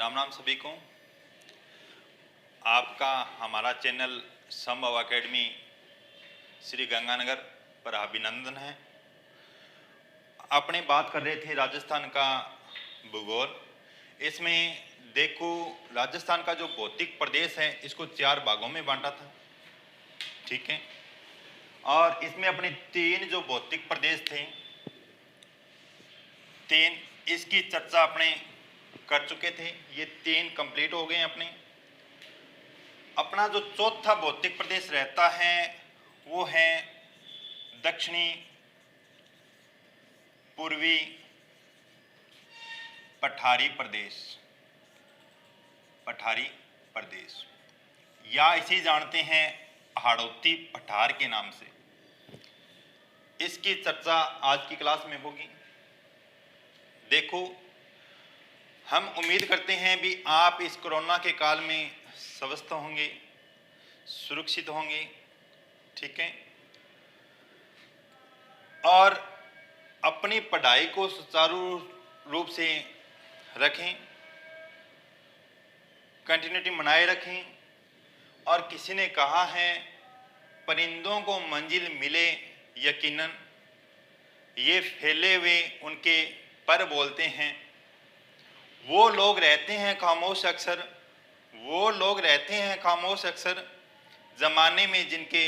राम राम सभी को। आपका हमारा चैनल संभव एकेडमी श्री गंगानगर पर अभिनंदन है। अपने बात कर रहे थे राजस्थान का भूगोल। इसमें देखो, राजस्थान का जो भौतिक प्रदेश है इसको 4 भागों में बांटा था, ठीक है। और इसमें अपने 3 जो भौतिक प्रदेश थे, 3, इसकी चर्चा अपने कर चुके थे। ये 3 कंप्लीट हो गए अपने। अपना जो चौथा भौतिक प्रदेश रहता है वो है दक्षिणी पूर्वी पठारी प्रदेश। पठारी प्रदेश या इसे जानते हैं हाड़ौती पठार के नाम से। इसकी चर्चा आज की क्लास में होगी। देखो, हम उम्मीद करते हैं भी आप इस कोरोना के काल में स्वस्थ होंगे, सुरक्षित होंगे, ठीक है, और अपनी पढ़ाई को सुचारू रूप से रखें, कंटिन्यूटी बनाए रखें। और किसी ने कहा है, परिंदों को मंजिल मिले यकीनन, ये फैले हुए उनके पर बोलते हैं। वो लोग रहते हैं खामोश अक्सर, वो लोग रहते हैं खामोश अक्सर, जमाने में जिनके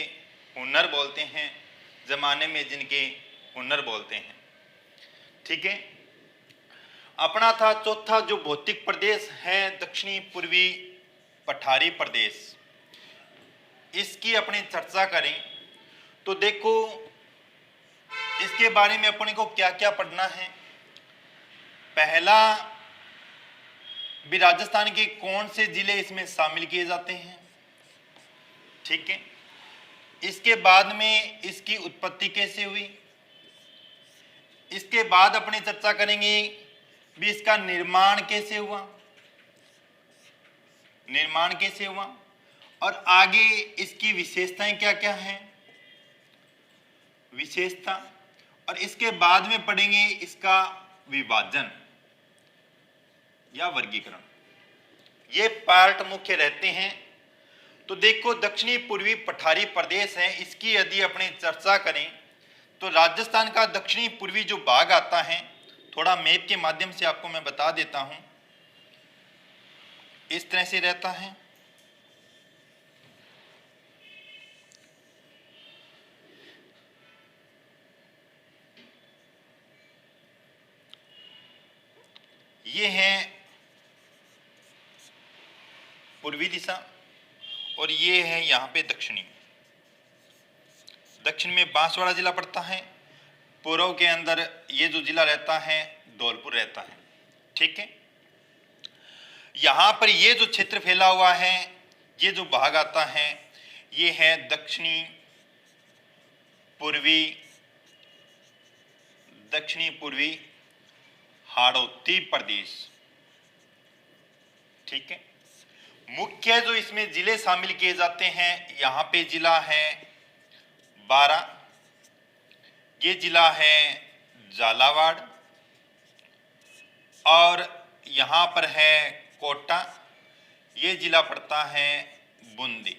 हुनर बोलते हैं, जमाने में जिनके हुनर बोलते हैं, ठीक है। अपना था चौथा जो भौतिक प्रदेश है दक्षिणी पूर्वी पठारी प्रदेश। इसकी अपनी चर्चा करें तो देखो, इसके बारे में अपने को क्या क्या पढ़ना है। पहला भी, राजस्थान के कौन से जिले इसमें शामिल किए जाते हैं, ठीक है। इसके बाद में इसकी उत्पत्ति कैसे हुई। इसके बाद अपनी चर्चा करेंगे भी इसका निर्माण कैसे हुआ, निर्माण कैसे हुआ, और आगे इसकी विशेषताएं क्या क्या हैं, विशेषता। और इसके बाद में पढ़ेंगे इसका विभाजन या वर्गीकरण। ये पार्ट मुख्य रहते हैं। तो देखो, दक्षिणी पूर्वी पठारी प्रदेश है, इसकी यदि अपनी चर्चा करें तो राजस्थान का दक्षिणी पूर्वी जो भाग आता है, थोड़ा मैप के माध्यम से आपको मैं बता देता हूं, इस तरह से रहता है। ये है पूर्वी दिशा और ये है यहाँ पे दक्षिणी। दक्षिण में बांसवाड़ा जिला पड़ता है, पूर्व के अंदर ये जो जिला रहता है धौलपुर रहता है, ठीक है। यहाँ पर ये जो क्षेत्र फैला हुआ है, ये जो भाग आता है, ये है दक्षिणी पूर्वी हाड़ौती प्रदेश, ठीक है। मुख्य जो इसमें जिले शामिल किए जाते हैं, यहाँ पे जिला है बारा, ये जिला है झालावाड़, और यहाँ पर है कोटा, ये जिला पड़ता है बूंदी।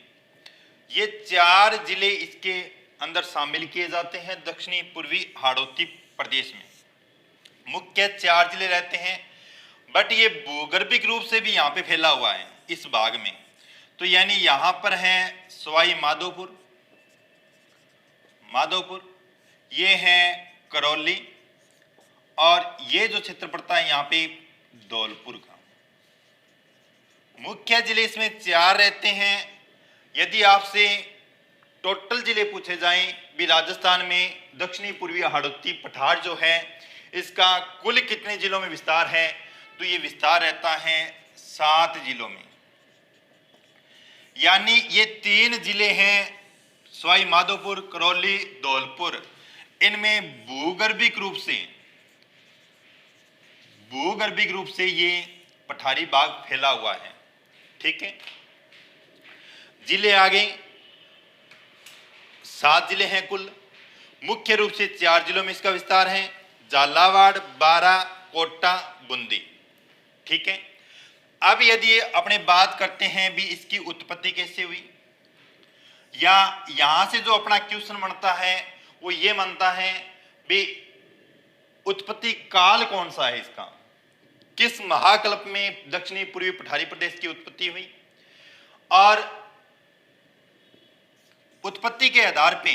ये 4 जिले इसके अंदर शामिल किए जाते हैं दक्षिणी पूर्वी हाड़ौती प्रदेश में। मुख्य 4 जिले रहते हैं, बट ये भूगर्भिक रूप से भी यहाँ पे फैला हुआ है इस भाग में। तो यानी यहाँ पर है सवाई माधोपुर, ये है करौली, और ये जो क्षेत्र पड़ता है यहाँ पे धौलपुर का। मुख्य जिले इसमें 4 रहते हैं। यदि आपसे टोटल जिले पूछे जाएं भी राजस्थान में दक्षिणी पूर्वी हाड़ौती पठार जो है, इसका कुल कितने जिलों में विस्तार है, तो ये विस्तार रहता है 7 जिलों में। यानी ये 3 जिले हैं, सवाई माधोपुर, करौली, धौलपुर, इनमें भूगर्भिक रूप से ये पठारी भाग फैला हुआ है, ठीक है। जिले आ गए, 7 जिले हैं कुल। मुख्य रूप से 4 जिलों में इसका विस्तार है, झालावाड़, बारा, कोटा, बूंदी, ठीक है। अब यदि अपने बात करते हैं भी इसकी उत्पत्ति कैसे हुई, या यहां से जो अपना क्वेश्चन बनता है वो ये बनता है भी उत्पत्ति काल कौन सा है इसका, किस महाकल्प में दक्षिणी पूर्वी पठारी प्रदेश की उत्पत्ति हुई, और उत्पत्ति के आधार पे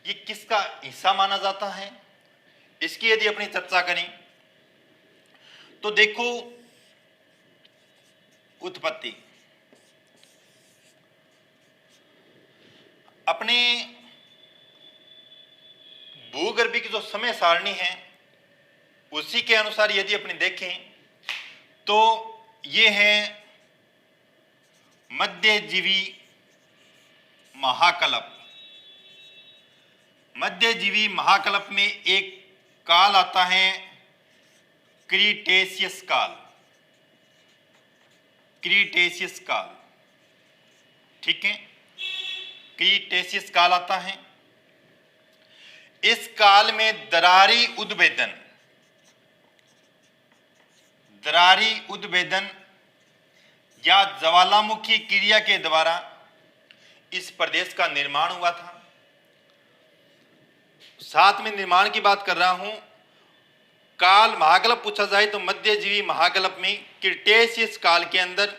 ये किसका हिस्सा माना जाता है, इसकी यदि अपनी चर्चा करें तो देखो उत्पत्ति अपने भूगर्भिक जो समय सारणी है उसी के अनुसार यदि अपने देखें तो ये है मध्यजीवी महाकल्प। मध्यजीवी महाकल्प में एक काल आता है क्रीटेशियस काल, क्रीटेशियस काल, ठीक है, क्रीटेशियस काल आता है। इस काल में दरारी उद्भेदन, दरारी उद्भेदन या ज्वालामुखी क्रिया के द्वारा इस प्रदेश का निर्माण हुआ था। साथ में निर्माण की बात कर रहा हूं, काल महाकल्प पूछा जाए तो मध्यजीवी महाकल्प में क्रीटेशियस काल के अंदर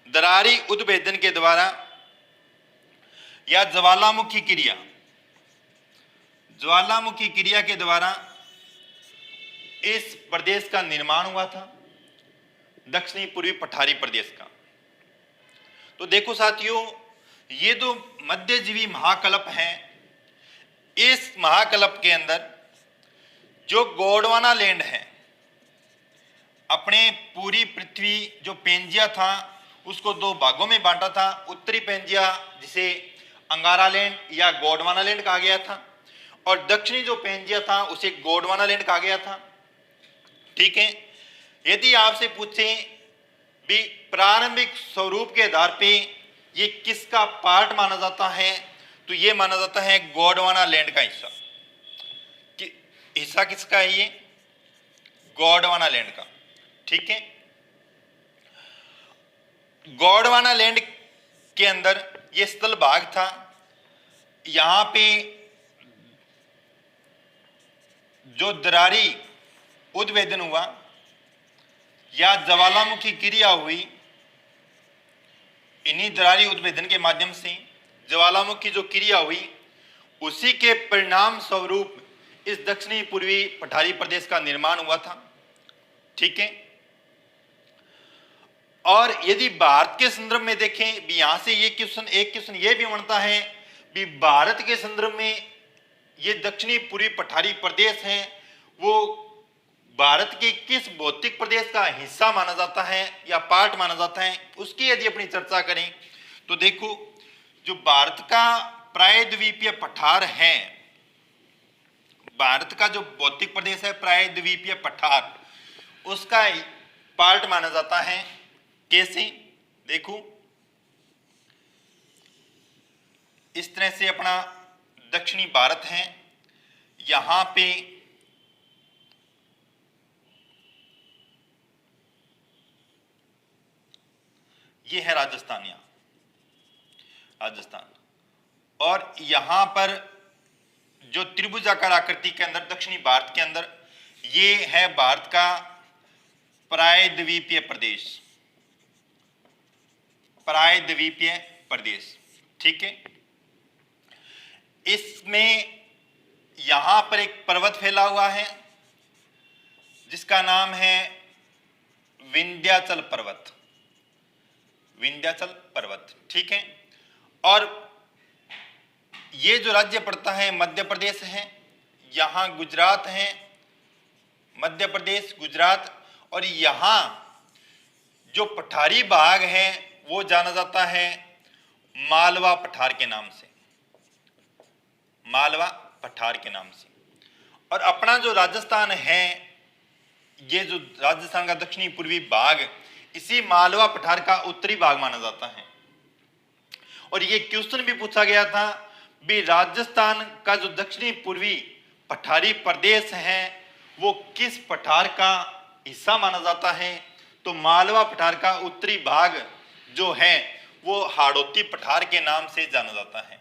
दरारी उद्भेदन के द्वारा या ज्वालामुखी क्रिया, ज्वालामुखी क्रिया के द्वारा इस प्रदेश का निर्माण हुआ था, दक्षिणी पूर्वी पठारी प्रदेश का। तो देखो साथियों, ये जो मध्यजीवी महाकल्प है, इस महाकल्प के अंदर जो गोंडवाना लैंड है, अपने पूरी पृथ्वी जो पेंजिया था उसको दो भागों में बांटा था। उत्तरी पेंजिया जिसे अंगारा लैंड या गोंडवाना लैंड कहा गया था, और दक्षिणी जो पेंजिया था उसे गोंडवाना लैंड कहा गया था, ठीक है। यदि आपसे पूछें भी प्रारंभिक स्वरूप के आधार पे ये किसका पार्ट माना जाता है, तो ये माना जाता है गोंडवाना लैंड का हिस्सा। कि हिस्सा किसका है? ये गोंडवाना लैंड का, ठीक है। गोंडवाना लैंड के अंदर ये स्थल भाग था। यहां पे जो दरारी उद्भेदन हुआ या ज्वालामुखी क्रिया हुई, इन्हीं दरारी उद्भेदन के माध्यम से ज्वालामुखी जो क्रिया हुई उसी के परिणाम स्वरूप इस दक्षिणी पूर्वी पठारी प्रदेश का निर्माण हुआ था, ठीक है। और यदि भारत के संदर्भ में देखें भी, यहां से ये क्वेश्चन, एक क्वेश्चन ये भी बनता है भी भारत के संदर्भ में ये दक्षिणी पूर्वी पठारी प्रदेश है, वो भारत के किस भौतिक प्रदेश का हिस्सा माना जाता है या पार्ट माना जाता है, उसकी यदि अपनी चर्चा करें तो देखो, जो भारत का प्रायद्वीपीय पठार है, भारत का जो भौतिक प्रदेश है प्रायद्वीपीय पठार, उसका पार्ट माना जाता है। कैसे? देखो, इस तरह से अपना दक्षिणी भारत है, यहां पे ये है राजस्थान, यहां राजस्थान, और यहां पर जो त्रिभुजाकार आकृति के अंदर दक्षिणी भारत के अंदर ये है भारत का प्रायद्वीपीय प्रदेश, प्रायद्वीपीय प्रदेश, ठीक है। इसमें यहां पर एक पर्वत फैला हुआ है जिसका नाम है विंध्याचल पर्वत, विंध्याचल पर्वत, ठीक है। और ये जो राज्य पड़ता है मध्य प्रदेश है, यहां गुजरात है, मध्य प्रदेश गुजरात, और यहां जो पठारी भाग है वो जाना जाता है मालवा पठार के नाम से, मालवा पठार के नाम से। और अपना जो राजस्थान है, ये जो राजस्थान का दक्षिणी पूर्वी भाग इसी मालवा पठार का उत्तरी भाग माना जाता है। और ये क्वेश्चन भी पूछा गया था भी राजस्थान का जो दक्षिणी पूर्वी पठारी प्रदेश है वो किस पठार का हिस्सा माना जाता है, तो मालवा पठार का उत्तरी भाग जो है वो हाड़ौती पठार के नाम से जाना जाता है,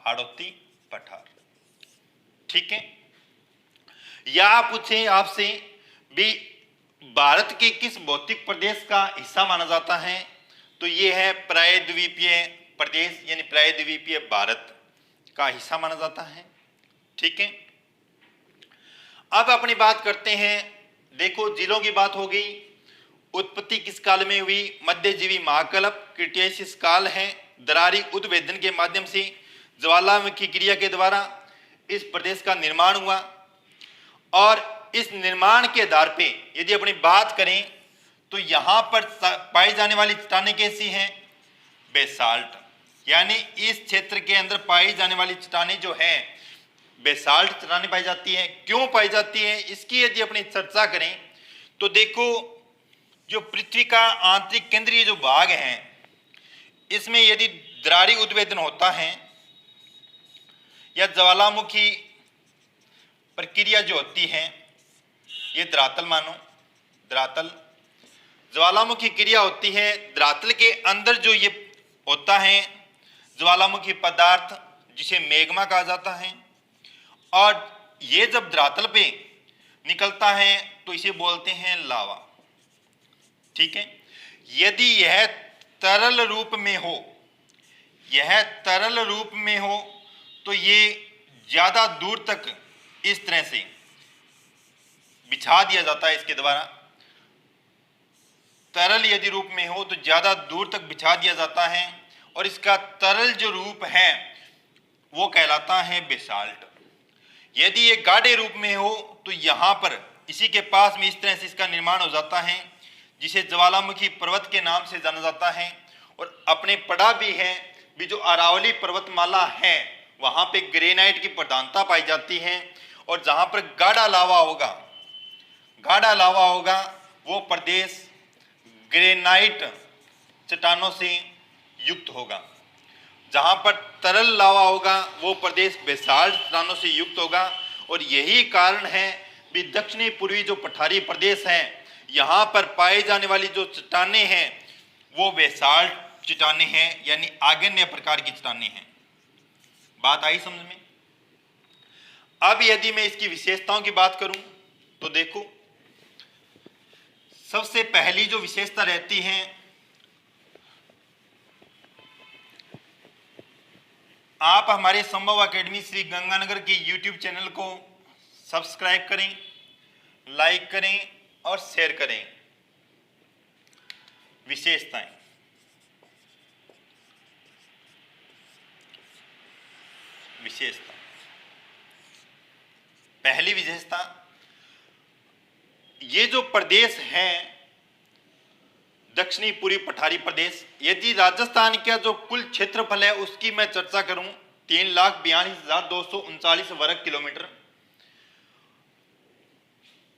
हाड़ौती पठार। ठीक है। या पूछे आपसे भी भारत के किस भौतिक प्रदेश का हिस्सा माना जाता है, तो ये है प्रायद्वीपीय प्रदेश, यानी प्रायद्वीपीय भारत का हिस्सा माना जाता है। ठीक है। अब अपनी बात करते हैं, देखो जिलों की बात हो गई। उत्पत्ति किस काल में हुई, मध्यजीवी महाकल्प क्रिटेशियस काल है। दरारी उद्भेदन के माध्यम से ज्वालामुखी क्रिया के द्वारा इस प्रदेश का निर्माण हुआ, और इस निर्माण के आधार पे यदि अपनी बात करें तो यहां पर पाई जाने वाली चट्टानें कैसी हैं, बेसाल्ट, यानी इस क्षेत्र के अंदर पाई जाने वाली चट्टानें जो हैं बेसाल्ट चट्टानें पाई जाती है। क्यों पाई जाती है, इसकी यदि अपनी चर्चा करें तो देखो, जो पृथ्वी का आंतरिक केंद्रीय जो भाग है, इसमें यदि दरारी उद्भेदन होता है या ज्वालामुखी प्रक्रिया जो होती है, ये धरातल मानो, धरातल ज्वालामुखी क्रिया होती है, धरातल के अंदर जो ये होता है ज्वालामुखी पदार्थ जिसे मैग्मा कहा जाता है, और ये जब धरातल पे निकलता है तो इसे बोलते हैं लावा। ठीक है। यदि यह तरल रूप में हो, यह तरल रूप में हो तो ये ज्यादा दूर तक इस तरह से बिछा दिया जाता है इसके द्वारा। तरल यदि रूप में हो तो ज्यादा दूर तक बिछा दिया जाता है, और इसका तरल जो रूप है वो कहलाता है बेसाल्ट। यदि ये गाढ़े रूप में हो तो यहाँ पर इसी के पास में इस तरह से इसका निर्माण हो जाता है, जिसे ज्वालामुखी पर्वत के नाम से जाना जाता है। और अपने पढ़ा भी है भी जो अरावली पर्वतमाला है वहां पे ग्रेनाइट की प्रधानता पाई जाती है, और जहां पर गाढ़ा लावा होगा, गाढ़ा लावा होगा, वो प्रदेश ग्रेनाइट चट्टानों से युक्त होगा। जहां पर तरल लावा होगा वो प्रदेश बेसाल्ट चट्टानों से युक्त होगा। और यही कारण है भी दक्षिणी पूर्वी जो पठारी प्रदेश हैं, यहाँ पर पाई जाने वाली जो चट्टानें हैं वो बेसाल्ट चट्टानें हैं, यानी आग्नेय प्रकार की चट्टानें हैं। बात आई समझ में। अब यदि मैं इसकी विशेषताओं की बात करूं तो देखो, सबसे पहली जो विशेषता रहती है, आप हमारे संभव एकेडमी श्री गंगानगर के यूट्यूब चैनल को सब्सक्राइब करें, लाइक करें और शेयर करें। विशेषताएं, विशेषता, पहली विशेषता, ये जो प्रदेश है दक्षिणी पूर्वी पठारी प्रदेश, यदि राजस्थान का जो कुल क्षेत्रफल है उसकी मैं चर्चा करूं 3,42,239 वर्ग किलोमीटर,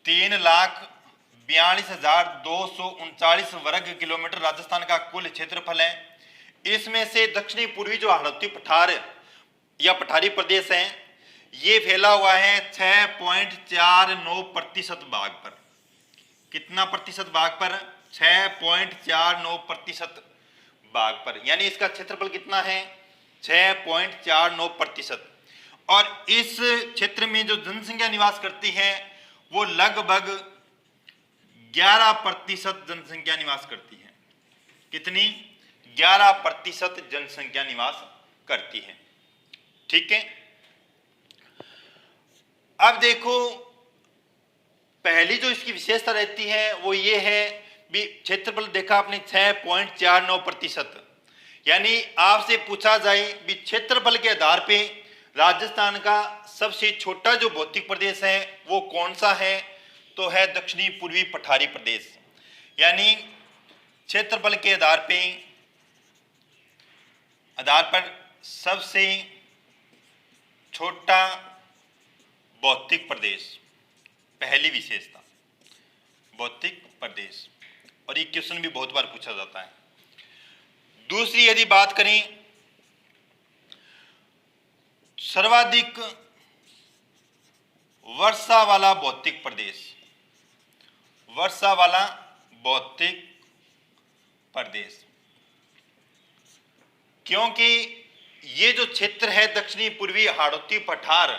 3,42,239 वर्ग किलोमीटर राजस्थान का कुल क्षेत्रफल है। इसमें से दक्षिणी पूर्वी जो हाड़ौती पठार या पठारी प्रदेश है ये फैला हुआ है 6.49% भाग पर। कितना प्रतिशत भाग पर, 6.49% भाग पर, यानी इसका क्षेत्रफल कितना है 6.49%। और इस क्षेत्र में जो जनसंख्या निवास करती है वो लगभग 11% जनसंख्या निवास करती है। कितनी, 11% जनसंख्या निवास करती है। ठीक है। अब देखो, पहली जो इसकी विशेषता रहती है वो ये है भी क्षेत्रफल देखा आपने 6.49%, यानी आपसे पूछा जाए भी क्षेत्रफल के आधार पे राजस्थान का सबसे छोटा जो भौतिक प्रदेश है वो कौन सा है, तो है दक्षिणी पूर्वी पठारी प्रदेश। यानी क्षेत्रफल के आधार पर सबसे छोटा भौतिक प्रदेश, पहली विशेषता भौतिक प्रदेश, और ये क्वेश्चन भी बहुत बार पूछा जाता है। दूसरी यदि बात करें, सर्वाधिक वर्षा वाला भौतिक प्रदेश, वर्षा वाला भौतिक प्रदेश, क्योंकि ये जो क्षेत्र है दक्षिणी पूर्वी हाड़ौती पठार,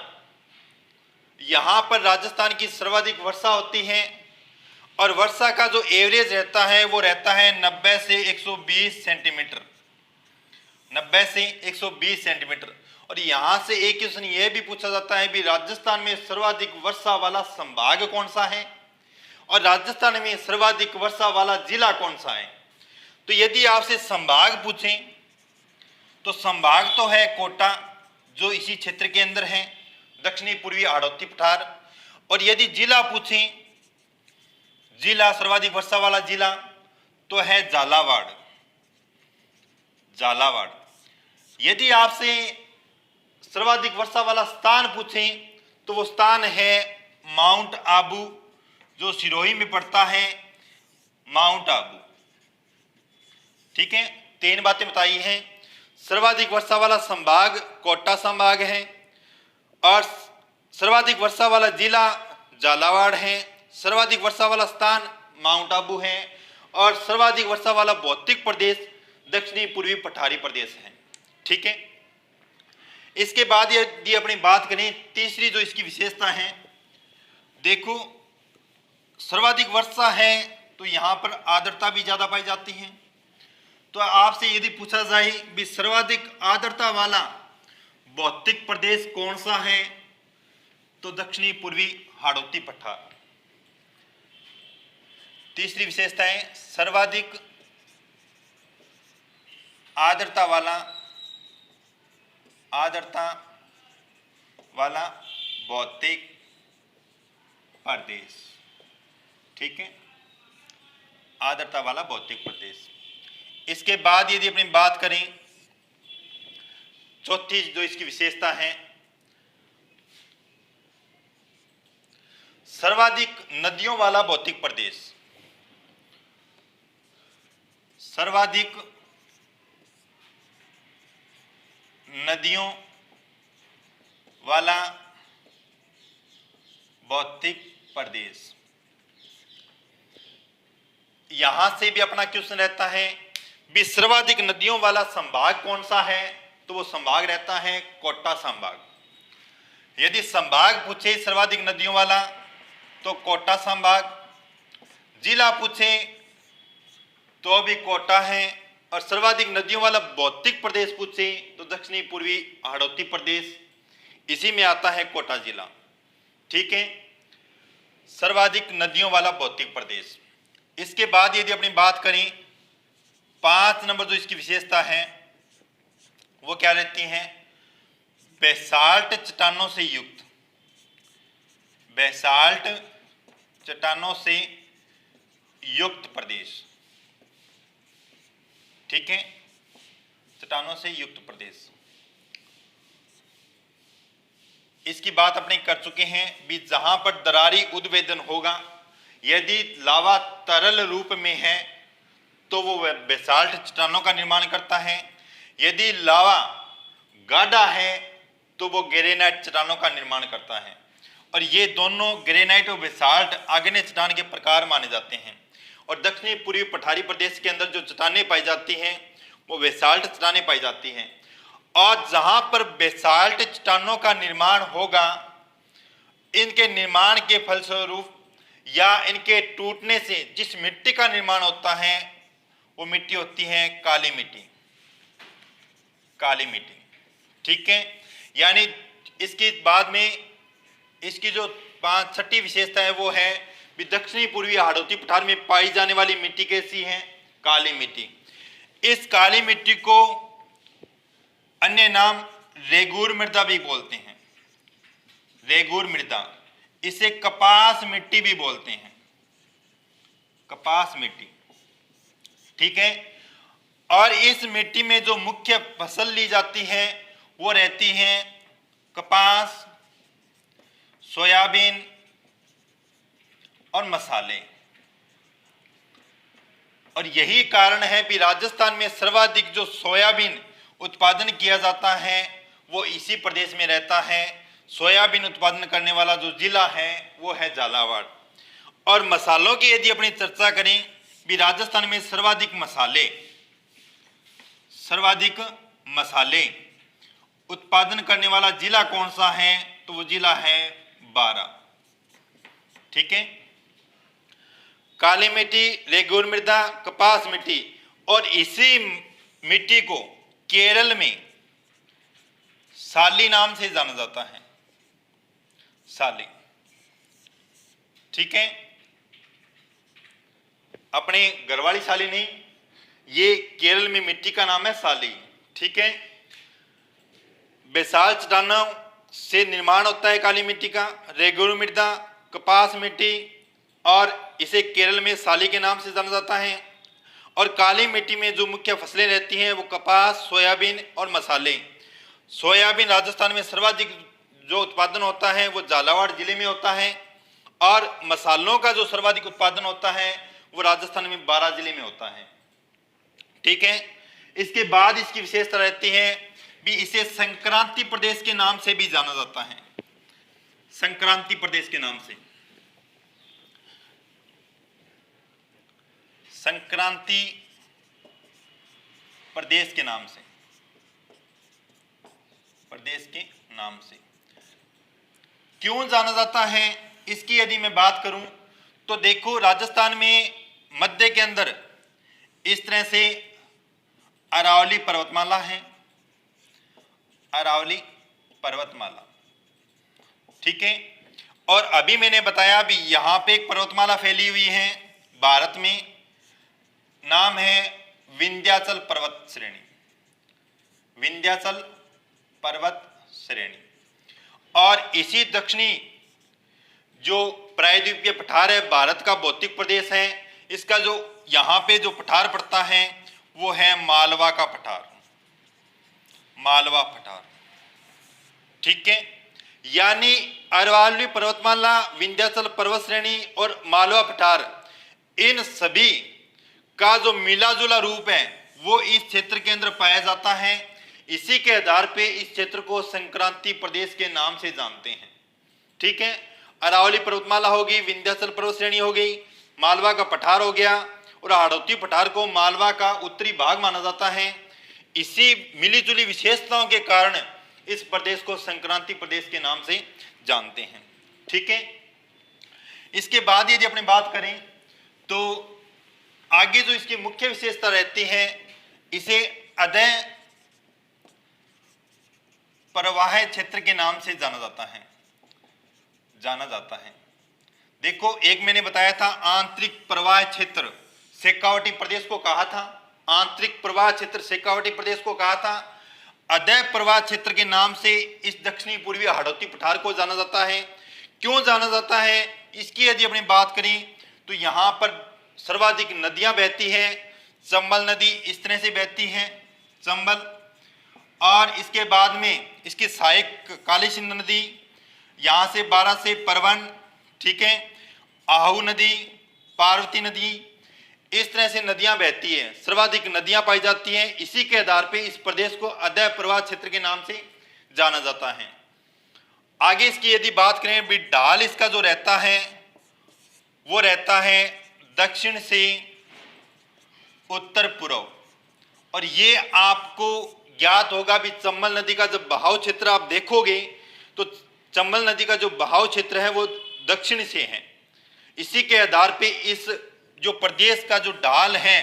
यहां पर राजस्थान की सर्वाधिक वर्षा होती है और वर्षा का जो एवरेज रहता है वो रहता है 90 से 120 सेंटीमीटर, 90 से 120 सेंटीमीटर। और यहां से एक क्वेश्चन यह भी पूछा जाता है भी राजस्थान में सर्वाधिक वर्षा वाला संभाग कौन सा है और राजस्थान में सर्वाधिक वर्षा वाला जिला कौन सा है। तो यदि आपसे संभाग पूछें तो संभाग तो है कोटा, जो इसी क्षेत्र के अंदर है, दक्षिणी पूर्वी हाड़ौती पठार। और यदि जिला पूछें, जिला सर्वाधिक वर्षा वाला जिला तो है झालावाड़, झालावाड़। यदि आपसे सर्वाधिक वर्षा वाला स्थान पूछें तो वो स्थान है माउंट आबू, जो सिरोही में पड़ता है, माउंट आबू। ठीक है, 3 बातें बताई हैं। सर्वाधिक वर्षा वाला संभाग कोटा संभाग है और सर्वाधिक वर्षा वाला जिला झालावाड़ है, सर्वाधिक वर्षा वाला स्थान माउंट आबू है और सर्वाधिक वर्षा वाला भौतिक प्रदेश दक्षिणी पूर्वी पठारी प्रदेश है। ठीक है, इसके बाद यदि अपनी बात करें तीसरी जो इसकी विशेषता है, देखो सर्वाधिक वर्षा है तो यहां पर आर्द्रता भी ज्यादा पाई जाती है। तो आपसे यदि पूछा जाए भी सर्वाधिक आर्द्रता वाला भौतिक प्रदेश कौन सा है तो दक्षिणी पूर्वी हाड़ौती पठार। तीसरी विशेषता है सर्वाधिक आर्द्रता वाला भौतिक प्रदेश। ठीक है, आर्द्रता वाला भौतिक प्रदेश। इसके बाद यदि अपनी बात करें चौथी जो इसकी विशेषता है, सर्वाधिक नदियों वाला भौतिक प्रदेश। सर्वाधिक नदियों वाला भौतिक प्रदेश। यहां से भी अपना क्वेश्चन रहता है भी सर्वाधिक नदियों वाला संभाग कौन सा है तो वो संभाग रहता है कोटा संभाग। यदि संभाग पूछे सर्वाधिक नदियों वाला तो कोटा संभाग, जिला पूछे तो भी कोटा है और सर्वाधिक नदियों वाला भौतिक प्रदेश पूछे तो दक्षिणी पूर्वी हाड़ौती प्रदेश, इसी में आता है कोटा जिला। ठीक है, सर्वाधिक नदियों वाला भौतिक प्रदेश। इसके बाद यदि अपनी बात करें 5 नंबर जो इसकी विशेषता है वो क्या रहती है, बेसाल्ट चट्टानों से युक्त, बेसाल्ट चट्टानों से युक्त प्रदेश। ठीक है, चट्टानों से युक्त प्रदेश। इसकी बात अपने कर चुके हैं भी जहां पर दरारी उद्वेदन होगा, यदि लावा तरल रूप में है तो वो बेसाल्ट चट्टानों का निर्माण करता है, यदि लावा गाढ़ा है तो वो ग्रेनाइट चट्टानों का निर्माण करता है। और ये दोनों ग्रेनाइट और बेसाल्ट आग्नेय चट्टान के प्रकार माने जाते हैं। और दक्षिणी पूर्वी पठारी प्रदेश के अंदर जो चट्टानें पाई जाती हैं वो बेसाल्ट चट्टानें पाई जाती हैं। और जहां पर बेसाल्ट चट्टानों का निर्माण होगा, इनके निर्माण के फलस्वरूप या इनके टूटने से जिस मिट्टी का निर्माण होता है वो मिट्टी होती है काली मिट्टी, काली मिट्टी। ठीक है, यानी इसके बाद में इसकी जो 6ठी विशेषता है वो है भी दक्षिणी पूर्वी हाड़ौती पठार में पाई जाने वाली मिट्टी कैसी है, काली मिट्टी। इस काली मिट्टी को अन्य नाम रेगूर मृदा भी बोलते हैं, रेगूर मृदा। इसे कपास मिट्टी भी बोलते हैं, कपास मिट्टी। ठीक है, और इस मिट्टी में जो मुख्य फसल ली जाती है वो रहती है कपास, सोयाबीन और मसाले। और यही कारण है कि राजस्थान में सर्वाधिक जो सोयाबीन उत्पादन किया जाता है वो इसी प्रदेश में रहता है। सोयाबीन उत्पादन करने वाला जो जिला है वो है झालावाड़। और मसालों की यदि अपनी चर्चा करें भी राजस्थान में सर्वाधिक मसाले उत्पादन करने वाला जिला कौन सा है, तो वो जिला है बारां। ठीक है, काली मिट्टी, रेगुर मृदा, कपास मिट्टी, और इसी मिट्टी को केरल में साली नाम से जाना जाता है, साली। ठीक है, अपने गढ़वाली साली नहीं, ये केरल में मिट्टी का नाम है साली। ठीक है, बेसाल चट्टानों से निर्माण होता है काली मिट्टी का, रेगुर मृदा, कपास मिट्टी, और इसे केरल में साली के नाम से जाना जाता है। और काली मिट्टी में जो मुख्य फसलें रहती हैं वो कपास, सोयाबीन और मसाले। सोयाबीन राजस्थान में सर्वाधिक जो उत्पादन होता है वो झालावाड़ जिले में होता है, और मसालों का जो सर्वाधिक उत्पादन होता है वो राजस्थान में बारां जिले में होता है। ठीक है, इसके बाद इसकी विशेषता रहती है भी इसे संक्रांति प्रदेश के नाम से भी जाना जाता है, संक्रांति प्रदेश के नाम से, संक्रांति प्रदेश के नाम से, प्रदेश के नाम से क्यों जाना जाता है, इसकी यदि मैं बात करूं तो देखो, राजस्थान में मध्य के अंदर इस तरह से अरावली पर्वतमाला है, अरावली पर्वतमाला। ठीक है, और अभी मैंने बताया भी यहां पे एक पर्वतमाला फैली हुई है भारत में, नाम है विंध्याचल पर्वत श्रेणी, विंध्याचल पर्वत श्रेणी। और इसी दक्षिणी जो प्रायद्वीपीय पठार है, भारत का भौतिक प्रदेश है, इसका जो यहाँ पे जो पठार पड़ता है वो है मालवा का पठार, मालवा पठार। ठीक है, यानी अरावली पर्वतमाला, विंध्याचल पर्वत श्रेणी और मालवा पठार, इन सभी का जो मिला जुला रूप है वो इस क्षेत्र के अंदर पाया जाता है। इसी के आधार पे इस क्षेत्र को संक्रांति प्रदेश के नाम से जानते हैं। ठीक है, अरावली पर्वतमाला होगी, विंध्याचल पर्वत श्रेणी हो गई, मालवा का पठार हो गया, और हाड़ौती पठार को मालवा का उत्तरी भाग माना जाता है। इसी मिली जुली विशेषताओं के कारण इस प्रदेश को संक्रांति प्रदेश के नाम से जानते हैं। ठीक है, इसके बाद यदि अपनी बात करें तो आगे जो इसकी मुख्य विशेषता रहती है, इसे अदय प्रवाह क्षेत्र के नाम से जाना जाता है। देखो, एक मैंने बताया था आंतरिक प्रवाह क्षेत्र शेखावटी प्रदेश को कहा था, आंतरिक प्रवाह क्षेत्र शेखावटी प्रदेश को कहा था। अदय प्रवाह क्षेत्र के नाम से इस दक्षिणी पूर्वी हाड़ौती पठार को जाना जाता है। क्यों जाना जाता है, इसकी यदि अपनी बात करें तो यहाँ पर सर्वाधिक नदियां बहती हैं। चंबल नदी इस तरह से बहती है, चंबल, और इसके बाद में इसकी सहायक काली सिंध नदी, यहाँ से 12 से परवन, ठीक है, आहू नदी, पार्वती नदी, इस तरह से नदियां बहती है, सर्वाधिक नदियां पाई जाती हैं। इसी के आधार पे इस प्रदेश को अदय प्रवाह क्षेत्र के नाम से जाना जाता है। आगे इसकी यदि बात करें, भी ढाल इसका जो रहता है वो रहता है दक्षिण से उत्तर पूर्व, और ये आपको ज्ञात होगा भी चंबल नदी का जब बहाव क्षेत्र आप देखोगे तो चंबल नदी का जो बहाव क्षेत्र है वो दक्षिण से है। इसी के आधार पे इस जो प्रदेश का जो ढाल है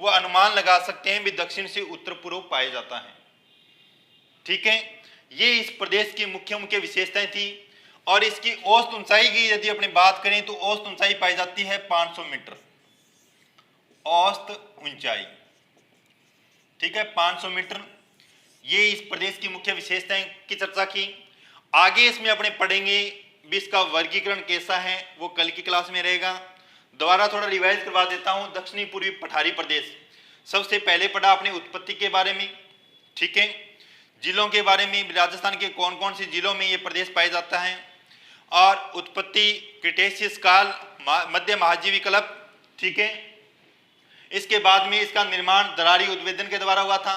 वो अनुमान लगा सकते हैं भी दक्षिण से उत्तर पूर्व पाया जाता है। ठीक है, ये इस प्रदेश की मुख्य विशेषताएं थी। और इसकी औसत ऊंचाई की यदि अपनी बात करें तो औसत ऊंचाई पाई जाती है 500 मीटर, औसत ऊंचाई। ठीक है, 500 मीटर, ये इस प्रदेश की मुख्य विशेषताएं की चर्चा की। आगे इसमें अपने पढ़ेंगे भी इसका वर्गीकरण कैसा है, वो कल की क्लास में रहेगा। दोबारा थोड़ा रिवाइज करवा देता हूं। दक्षिणी पूर्वी पठारी प्रदेश, सबसे पहले पढ़ा आपने उत्पत्ति के बारे में, ठीक है, जिलों के बारे में, राजस्थान के कौन कौन से जिलों में ये प्रदेश पाया जाता है, और उत्पत्ति क्रिटेशियस काल, मध्य महाजीवी कल्प, ठीक है। इसके बाद में इसका निर्माण दरारी उद्वेदन के द्वारा हुआ था।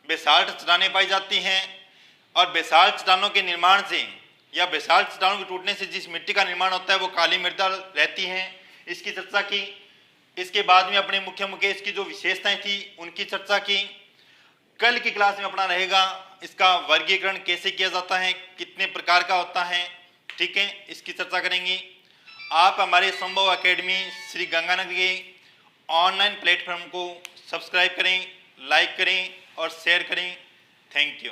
बेसाल्ट चट्टानें पाई जाती हैं, और बेसाल्ट चट्टानों के निर्माण से या बेसाल्ट चट्टानों के टूटने से जिस मिट्टी का निर्माण होता है वो काली मृदा रहती है, इसकी चर्चा की। इसके बाद में अपने मुख्य मुकेश की जो विशेषताएं थी उनकी चर्चा की। कल की क्लास में अपना रहेगा इसका वर्गीकरण कैसे किया जाता है, कितने प्रकार का होता है, ठीक है, इसकी चर्चा करेंगे। आप हमारे संभव एकेडमी श्री गंगानगर के ऑनलाइन प्लेटफॉर्म को सब्सक्राइब करें, लाइक करें और शेयर करें। Thank you.